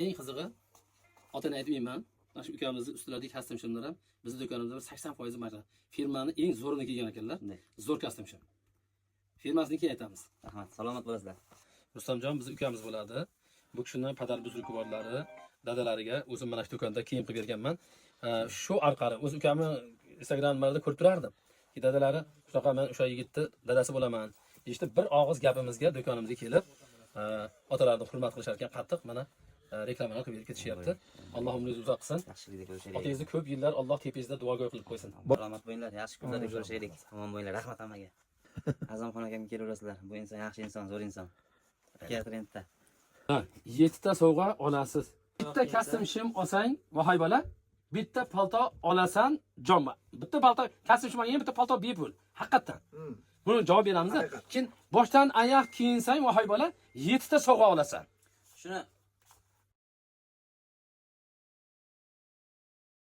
eng qizig'i otani aytmayman. Mana shu ukamizni ustilaridagi custom shimlar ham bizning do'konimizda 80% marja. Firmani eng zo'rini kiygan ekanlar. Zo'r custom shim. Firmasini aytamiz. Rahmat, salomat bo'lasizlar. Rustamjon bizning ukamiz bo'ladi. Bu kishining padar buzrukvorlari, dadalariga o'zim mana shu do'konda kiyim qilib berganman. Shu orqali o'z ukamni Instagramlarda ko'rib turardim. Dadalari shunaqa men o'sha yigitni dadasi bo'laman. Işte bir og'iz gapimizga do'konimizga kelib, otalarni hurmat qilishar ekan, qattiq mana reklamalar qilib ketishyapti. Alloh umringizni uzoq qilsin. Yaxshilikda ko'rishaylik. Otangizni ko'p yillar Alloh tepangizda duogo'y qilib qo'ysin. Salomat bo'linglar, yaxshi kunlarda ko'rishaylik. Omon bo'linglar. Rahmat hammaga. Azamxon akamga kelaverasizlar. Bu inson yaxshi inson, zo'r inson. Trendda. 7 ta sovg'a olasiz. Bitta custom shim olsang, vohay bola, bitta palto olasan, jomma. Bitta palto custom shim olgan, bitta palto bepul. Haqiqatan. Buni javob beramiz. Keyin boshdan oyoq kiyinsang, vohay bola, 7 ta sovg'a olasan. Shuni